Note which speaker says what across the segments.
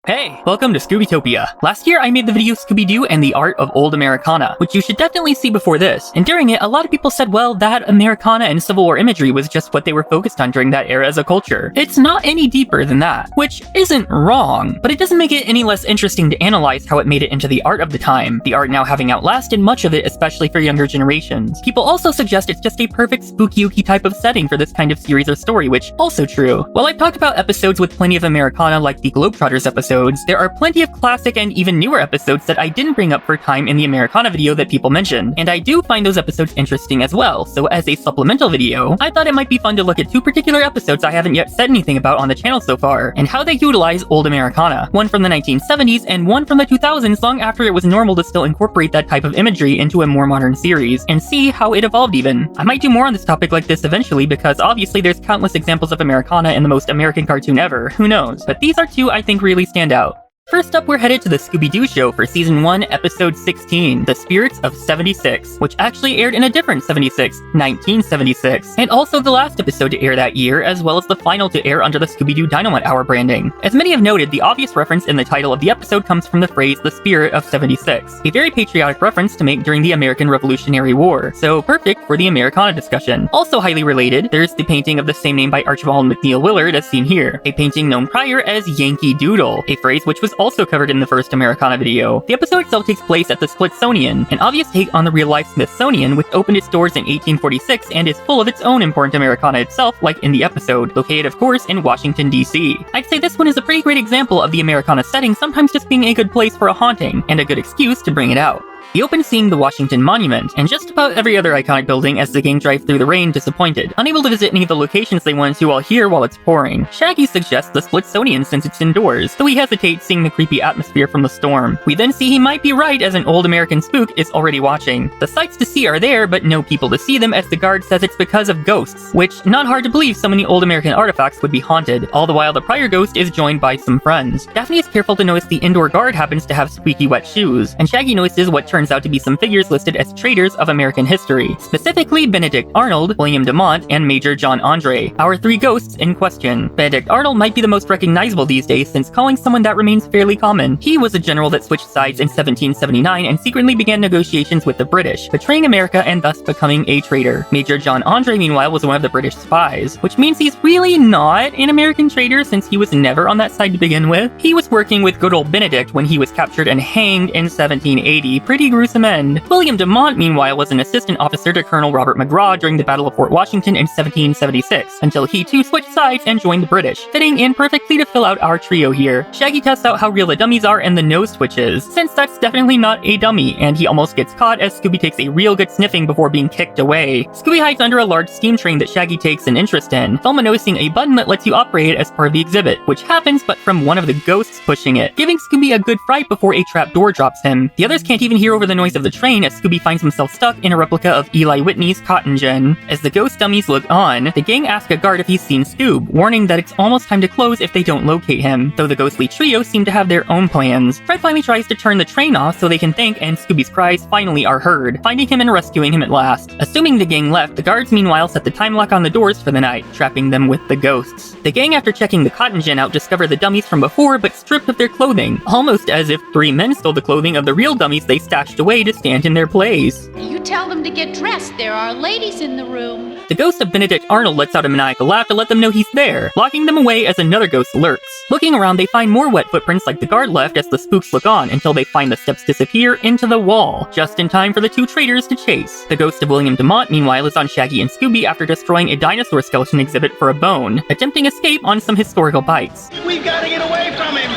Speaker 1: Hey, welcome to Scoobytopia. Last year I made the video Scooby-Doo and the Art of Old Americana, which you should definitely see before this, and during it a lot of people said, well, that Americana and Civil War imagery was just what they were focused on during that era as a culture. It's not any deeper than that, which isn't wrong, but it doesn't make it any less interesting to analyze how it made it into the art of the time, the art now having outlasted much of it, especially for younger generations. People also suggest it's just a perfect spooky-ooky type of setting for this kind of series or story, which also true. While I've talked about episodes with plenty of Americana like the Globetrotters episode, there are plenty of classic and even newer episodes that I didn't bring up for time in the Americana video that people mention, and I do find those episodes interesting as well, so as a supplemental video, I thought it might be fun to look at two particular episodes I haven't yet said anything about on the channel so far, and how they utilize old Americana, one from the 1970s and one from the 2000s long after it was normal to still incorporate that type of imagery into a more modern series, and see how it evolved even. I might do more on this topic like this eventually because obviously there's countless examples of Americana in the most American cartoon ever, who knows, but these are two I think really stand out. First up, we're headed to the Scooby-Doo Show for Season 1, Episode 16, The Spirits of 76, which actually aired in a different 76, 1976, and also the last episode to air that year, as well as the final to air under the Scooby-Doo Dynamite Hour branding. As many have noted, the obvious reference in the title of the episode comes from the phrase, the Spirit of 76, a very patriotic reference to make during the American Revolutionary War, so perfect for the Americana discussion. Also highly related, there's the painting of the same name by Archibald McNeill Willard as seen here, a painting known prior as Yankee Doodle, a phrase which was also covered in the first Americana video. The episode itself takes place at the Smithsonian, an obvious take on the real-life Smithsonian, which opened its doors in 1846 and is full of its own important Americana itself, like in the episode, located of course in Washington, D.C. I'd say this one is a pretty great example of the Americana setting sometimes just being a good place for a haunting, and a good excuse to bring it out. We open seeing the Washington Monument, and just about every other iconic building as the gang drive through the rain disappointed, unable to visit any of the locations they wanted to while it's pouring. Shaggy suggests the Smithsonian since it's indoors, though he hesitates seeing the creepy atmosphere from the storm. We then see he might be right as an old American spook is already watching. The sights to see are there, but no people to see them as the guard says it's because of ghosts, which, not hard to believe so many old American artifacts would be haunted, all the while the prior ghost is joined by some friends. Daphne is careful to notice the indoor guard happens to have squeaky wet shoes, and Shaggy notices what turns out to be some figures listed as traitors of American history, specifically Benedict Arnold, William Demont, and Major John Andre, our three ghosts in question. Benedict Arnold might be the most recognizable these days since calling someone that remains fairly common. He was a general that switched sides in 1779 and secretly began negotiations with the British, betraying America and thus becoming a traitor. Major John Andre, meanwhile, was one of the British spies, which means he's really not an American traitor since he was never on that side to begin with. He was working with good old Benedict when he was captured and hanged in 1780. Pretty gruesome end. William Demont, meanwhile, was an assistant officer to Colonel Robert McGraw during the Battle of Fort Washington in 1776, until he too switched sides and joined the British, fitting in perfectly to fill out our trio here. Shaggy tests out how real the dummies are and the nose twitches, since that's definitely not a dummy, and he almost gets caught as Scooby takes a real good sniffing before being kicked away. Scooby hides under a large steam train that Shaggy takes an interest in, Thelma noticing a button that lets you operate it as part of the exhibit, which happens but from one of the ghosts pushing it, giving Scooby a good fright before a trap door drops him. The others can't even hear over the noise of the train as Scooby finds himself stuck in a replica of Eli Whitney's cotton gin. As the ghost dummies look on, the gang ask a guard if he's seen Scoob, warning that it's almost time to close if they don't locate him, though the ghostly trio seem to have their own plans. Fred finally tries to turn the train off so they can think, and Scooby's cries finally are heard, finding him and rescuing him at last. Assuming the gang left, the guards meanwhile set the time lock on the doors for the night, trapping them with the ghosts. The gang, after checking the cotton gin out, discover the dummies from before but stripped of their clothing, almost as if three men stole the clothing of the real dummies they stashed away to stand in their place.
Speaker 2: You tell them to get dressed. There are ladies in the room.
Speaker 1: The ghost of Benedict Arnold lets out a maniacal laugh to let them know he's there, locking them away as another ghost lurks. Looking around, they find more wet footprints like the guard left as the spooks look on until they find the steps disappear into the wall, just in time for the two traitors to chase. The ghost of William Demont, meanwhile, is on Shaggy and Scooby after destroying a dinosaur skeleton exhibit for a bone, attempting escape on some historical bites.
Speaker 3: We've got to get away from him!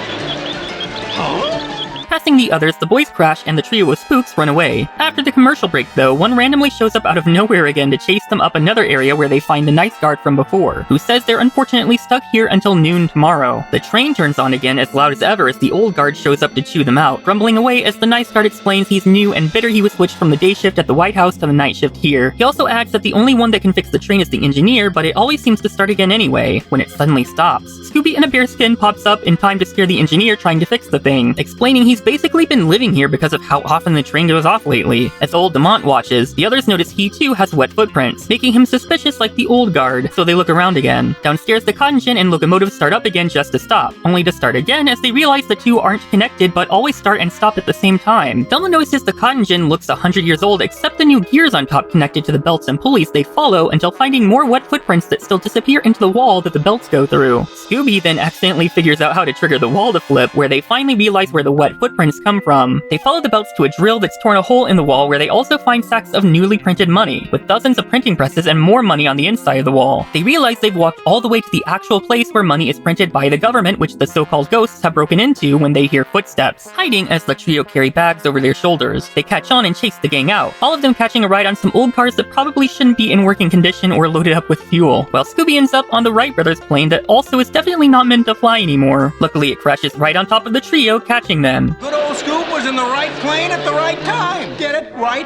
Speaker 3: Huh?
Speaker 1: Passing the others, the boys crash and the trio of spooks run away. After the commercial break though, one randomly shows up out of nowhere again to chase them up another area where they find the nice guard from before, who says they're unfortunately stuck here until noon tomorrow. The train turns on again as loud as ever as the old guard shows up to chew them out, grumbling away as the nice guard explains he's new and bitter he was switched from the day shift at the White House to the night shift here. He also adds that the only one that can fix the train is the engineer, but it always seems to start again anyway, when it suddenly stops. Scooby in a bearskin pops up in time to scare the engineer trying to fix the thing, explaining he's basically been living here because of how often the train goes off lately. As old Demont watches, the others notice he too has wet footprints, making him suspicious like the old guard, so they look around again. Downstairs, the cotton gin and locomotive start up again just to stop, only to start again as they realize the two aren't connected but always start and stop at the same time. Velma notices the cotton gin looks 100 years old except the new gears on top connected to the belts and pulleys they follow until finding more wet footprints that still disappear into the wall that the belts go through. Scooby then accidentally figures out how to trigger the wall to flip, where they finally realize where the wet footprints come from. They follow the belts to a drill that's torn a hole in the wall where they also find sacks of newly printed money, with dozens of printing presses and more money on the inside of the wall. They realize they've walked all the way to the actual place where money is printed by the government, which the so-called ghosts have broken into when they hear footsteps, hiding as the trio carry bags over their shoulders. They catch on and chase the gang out, all of them catching a ride on some old cars that probably shouldn't be in working condition or loaded up with fuel, while Scooby ends up on the Wright brothers plane that also is definitely not meant to fly anymore. Luckily, it crashes right on top of the trio, catching them.
Speaker 3: Good old Scoop was in the right plane at the right time. Get it? Right?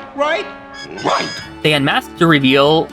Speaker 1: They unmask to reveal,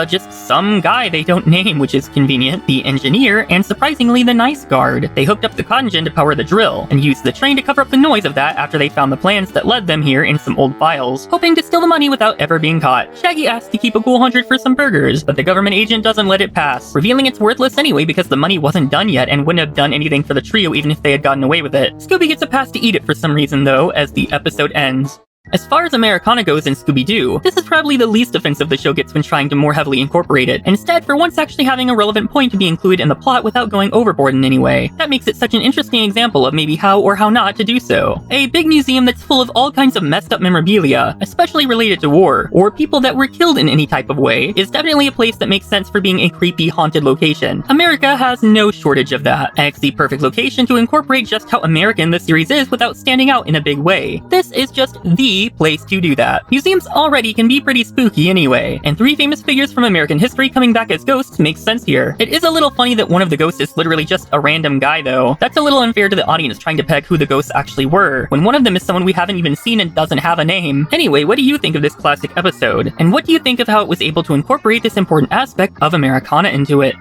Speaker 1: just some guy they don't name, which is convenient, the engineer, and surprisingly the nice guard. They hooked up the cotton gin to power the drill, and used the train to cover up the noise of that after they found the plans that led them here in some old files, hoping to steal the money without ever being caught. Shaggy asks to keep a cool 100 for some burgers, but the government agent doesn't let it pass, revealing it's worthless anyway because the money wasn't done yet and wouldn't have done anything for the trio even if they had gotten away with it. Scooby gets a pass to eat it for some reason though, as the episode ends. As far as Americana goes in Scooby-Doo, this is probably the least offensive the show gets when trying to more heavily incorporate it, instead for once actually having a relevant point to be included in the plot without going overboard in any way. That makes it such an interesting example of maybe how or how not to do so. A big museum that's full of all kinds of messed up memorabilia, especially related to war, or people that were killed in any type of way, is definitely a place that makes sense for being a creepy, haunted location. America has no shortage of that. It's the perfect location to incorporate just how American the series is without standing out in a big way. This is just the place to do that. Museums already can be pretty spooky anyway, and three famous figures from American history coming back as ghosts makes sense here. It is a little funny that one of the ghosts is literally just a random guy though. That's a little unfair to the audience trying to peg who the ghosts actually were, when one of them is someone we haven't even seen and doesn't have a name. Anyway, what do you think of this classic episode? And what do you think of how it was able to incorporate this important aspect of Americana into it?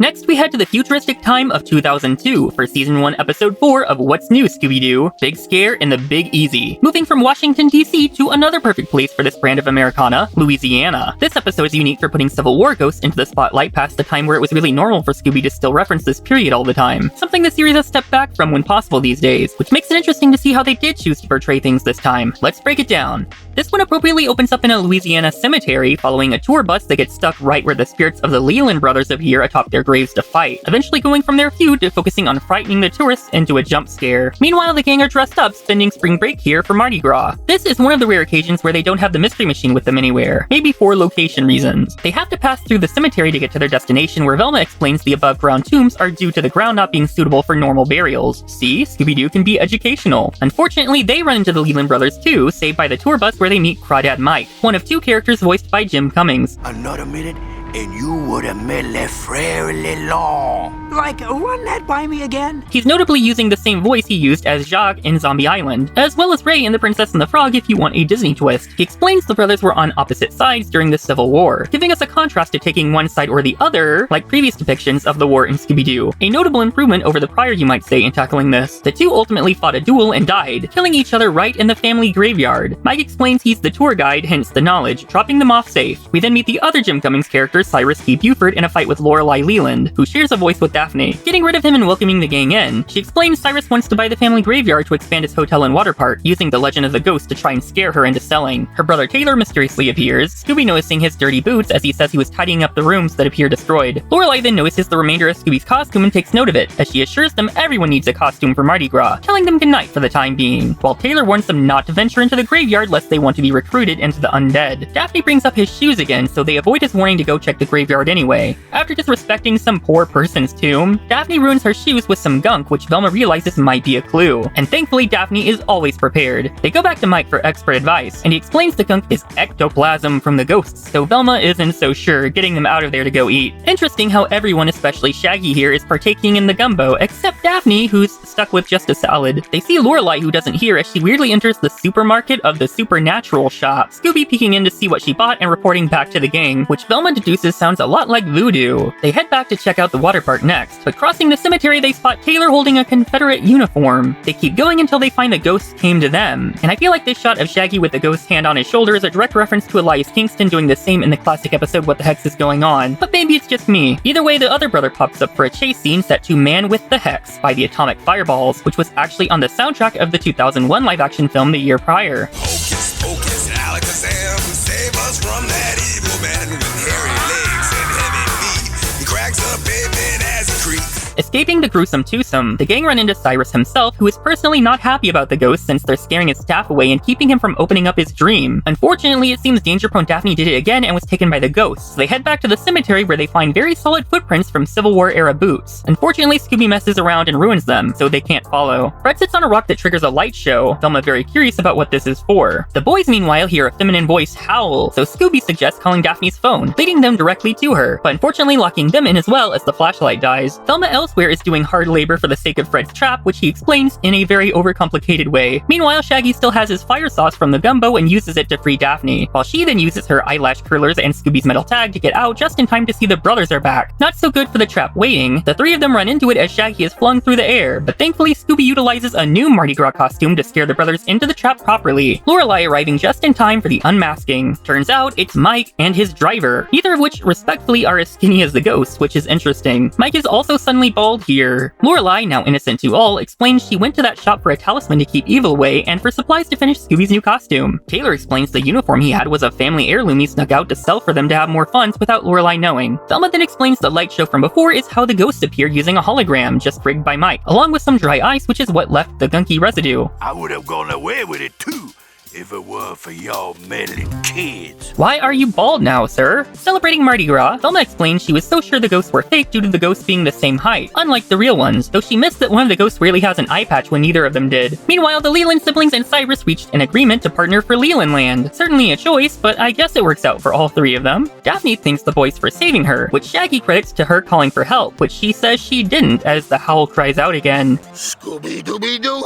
Speaker 1: Next, we head to the futuristic time of 2002 for Season 1, Episode 4 of What's New, Scooby-Doo? Big Scare in the Big Easy. Moving from Washington, D.C. to another perfect place for this brand of Americana, Louisiana. This episode is unique for putting Civil War ghosts into the spotlight past the time where it was really normal for Scooby to still reference this period all the time. Something the series has stepped back from when possible these days, which makes it interesting to see how they did choose to portray things this time. Let's break it down. This one appropriately opens up in a Louisiana cemetery following a tour bus that gets stuck right where the spirits of the Leland brothers appear atop their graves to fight, eventually going from their feud to focusing on frightening the tourists into a jump scare. Meanwhile, the gang are dressed up, spending spring break here for Mardi Gras. This is one of the rare occasions where they don't have the mystery machine with them anywhere, maybe for location reasons. They have to pass through the cemetery to get to their destination, where Velma explains the above-ground tombs are due to the ground not being suitable for normal burials. See, Scooby-Doo can be educational. Unfortunately, they run into the Leland brothers too, saved by the tour bus where they meet Crawdad Mike, one of two characters voiced by Jim Cummings.
Speaker 4: Another minute, and you would have met Le Frere Long. Like, run that by me again?
Speaker 1: He's notably using the same voice he used as Jacques in Zombie Island, as well as Ray in The Princess and the Frog if you want a Disney twist. He explains the brothers were on opposite sides during the Civil War, giving us a contrast to taking one side or the other, like previous depictions of the war in Scooby-Doo. A notable improvement over the prior, you might say, in tackling this. The two ultimately fought a duel and died, killing each other right in the family graveyard. Mike explains he's the tour guide, hence the knowledge, dropping them off safe. We then meet the other Jim Cummings character, Cyrus T. Buford, in a fight with Lorelei Leland, who shares a voice with Daphne. Getting rid of him and welcoming the gang in, she explains Cyrus wants to buy the family graveyard to expand his hotel and water park, using the legend of the ghost to try and scare her into selling. Her brother Taylor mysteriously appears, Scooby noticing his dirty boots as he says he was tidying up the rooms that appear destroyed. Lorelei then notices the remainder of Scooby's costume and takes note of it, as she assures them everyone needs a costume for Mardi Gras, telling them goodnight for the time being, while Taylor warns them not to venture into the graveyard lest they want to be recruited into the undead. Daphne brings up his shoes again, so they avoid his warning to go check the graveyard anyway. After disrespecting some poor person's tomb, Daphne ruins her shoes with some gunk, which Velma realizes might be a clue. And thankfully, Daphne is always prepared. They go back to Mike for expert advice, and he explains the gunk is ectoplasm from the ghosts, so Velma isn't so sure, getting them out of there to go eat. Interesting how everyone, especially Shaggy here, is partaking in the gumbo, except Daphne, who's stuck with just a salad. They see Lorelei, who doesn't hear, as she weirdly enters the supermarket of the supernatural shop, Scooby peeking in to see what she bought and reporting back to the gang, which Velma deduces sounds a lot like voodoo. They head back to check out the water park next, next, but crossing the cemetery they spot Taylor holding a Confederate uniform. They keep going until they find the ghost came to them, and I feel like this shot of Shaggy with the ghost's hand on his shoulder is a direct reference to Elias Kingston doing the same in the classic episode What the Hex is Going On, but maybe it's just me. Either way, the other brother pops up for a chase scene set to Man with the Hex by the Atomic Fireballs, which was actually on the soundtrack of the 2001 live-action film the year prior.
Speaker 5: Hocus pocus, Alakazam, save us from that evil man with hairy legs and heavy feet. He cracks up pavement as he creeps.
Speaker 1: Escaping the gruesome twosome, the gang run into Cyrus himself, who is personally not happy about the ghost since they're scaring his staff away and keeping him from opening up his dream. Unfortunately, it seems danger-prone Daphne did it again and was taken by the ghost, so they head back to the cemetery where they find very solid footprints from Civil War-era boots. Unfortunately, Scooby messes around and ruins them, so they can't follow. Fred sits on a rock that triggers a light show, Velma very curious about what this is for. The boys, meanwhile, hear a feminine voice howl, so Scooby suggests calling Daphne's phone, leading them directly to her, but unfortunately locking them in as well as the flashlight dies. Velma elsewhere is doing hard labor for the sake of Fred's trap, which he explains in a very overcomplicated way. Meanwhile, Shaggy still has his fire sauce from the gumbo and uses it to free Daphne, while she then uses her eyelash curlers and Scooby's metal tag to get out just in time to see the brothers are back. Not so good for the trap waiting. The three of them run into it as Shaggy is flung through the air, but thankfully Scooby utilizes a new Mardi Gras costume to scare the brothers into the trap properly, Lorelei arriving just in time for the unmasking. Turns out it's Mike and his driver, neither of which respectfully are as skinny as the ghost, which is interesting. Mike is also suddenly bald here. Lorelei, now innocent to all, explains she went to that shop for a talisman to keep evil away and for supplies to finish Scooby's new costume. Taylor explains the uniform he had was a family heirloom he snuck out to sell for them to have more funds without Lorelei knowing. Velma then explains the light show from before is how the ghost appeared using a hologram just rigged by Mike, along with some dry ice, which is what left the gunky residue.
Speaker 4: I would have gone away with it too, if it were for y'all meddling kids.
Speaker 1: Why are you bald now, sir? Celebrating Mardi Gras, Velma explains she was so sure the ghosts were fake due to the ghosts being the same height, unlike the real ones, though she missed that one of the ghosts rarely has an eye patch when neither of them did. Meanwhile, the Leland siblings and Cyrus reached an agreement to partner for Leland Land. Certainly a choice, but I guess it works out for all three of them. Daphne thanks the boys for saving her, which Shaggy credits to her calling for help, which she says she didn't as the howl cries out again.
Speaker 5: Scooby-Dooby-Doo!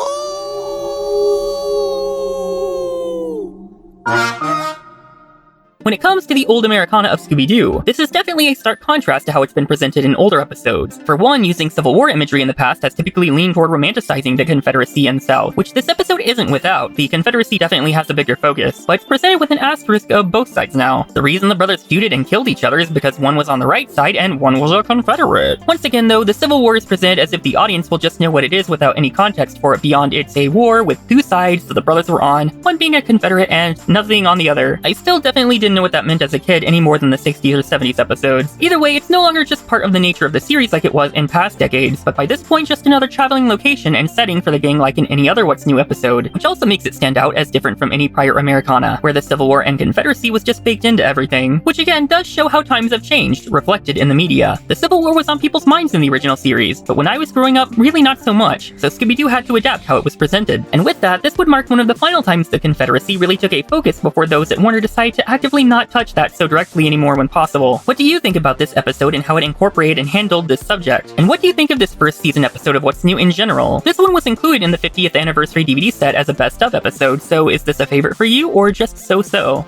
Speaker 1: When it comes to the old Americana of Scooby-Doo, this is definitely a stark contrast to how it's been presented in older episodes. For one, using Civil War imagery in the past has typically leaned toward romanticizing the Confederacy and South, which this episode isn't without. The Confederacy definitely has a bigger focus, but it's presented with an asterisk of both sides now. The reason the brothers feuded and killed each other is because one was on the right side and one was a Confederate. Once again though, the Civil War is presented as if the audience will just know what it is without any context for it beyond it's a war with two sides that the brothers were on, one being a Confederate and nothing on the other. I still definitely didn't know what that meant as a kid any more than the 60s or 70s episodes. Either way, it's no longer just part of the nature of the series like it was in past decades, but by this point just another traveling location and setting for the gang like in any other What's New episode, which also makes it stand out as different from any prior Americana, where the Civil War and Confederacy was just baked into everything, which again does show how times have changed, reflected in the media. The Civil War was on people's minds in the original series, but when I was growing up, really not so much, so Scooby-Doo had to adapt how it was presented. And with that, this would mark one of the final times the Confederacy really took a focus before those at Warner decided to actively not touch that so directly anymore when possible. What do you think about this episode and how it incorporated and handled this subject? And what do you think of this first season episode of What's New in general? This one was included in the 50th anniversary DVD set as a best of episode, so is this a favorite for you or just so-so?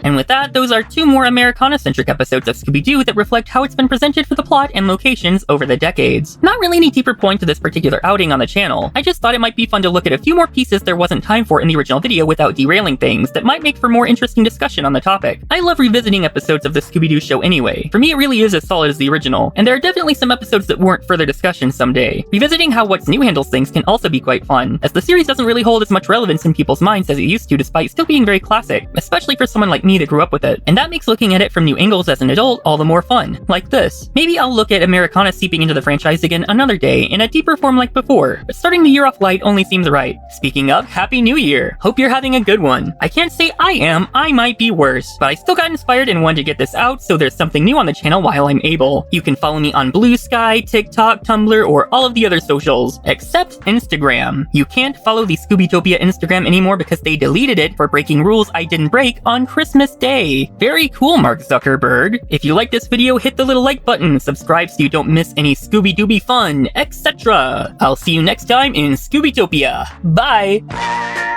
Speaker 1: And with that, those are two more Americana-centric episodes of Scooby-Doo that reflect how it's been presented for the plot and locations over the decades. Not really any deeper point to this particular outing on the channel, I just thought it might be fun to look at a few more pieces there wasn't time for in the original video without derailing things that might make for more interesting discussion on the topic. I love revisiting episodes of the Scooby-Doo show anyway. For me, it really is as solid as the original, and there are definitely some episodes that warrant further discussion someday. Revisiting how What's New handles things can also be quite fun, as the series doesn't really hold as much relevance in people's minds as it used to despite still being very classic, especially for someone like me that grew up with it. And that makes looking at it from new angles as an adult all the more fun, like this. Maybe I'll look at Americana seeping into the franchise again another day in a deeper form like before, but starting the year off light only seems right. Speaking of, Happy New Year! Hope you're having a good one. I can't say I am, I might be worse, but I still got inspired and wanted to get this out so there's something new on the channel while I'm able. You can follow me on Blue Sky, TikTok, Tumblr, or all of the other socials, except Instagram. You can't follow the Scooby-Topia Instagram anymore because they deleted it for breaking rules I didn't break on Christmas Day. Very cool, Mark Zuckerberg. If you like this video, hit the little like button, subscribe so you don't miss any Scooby-Dooby fun, etc. I'll see you next time in Scooby-Topia. Bye!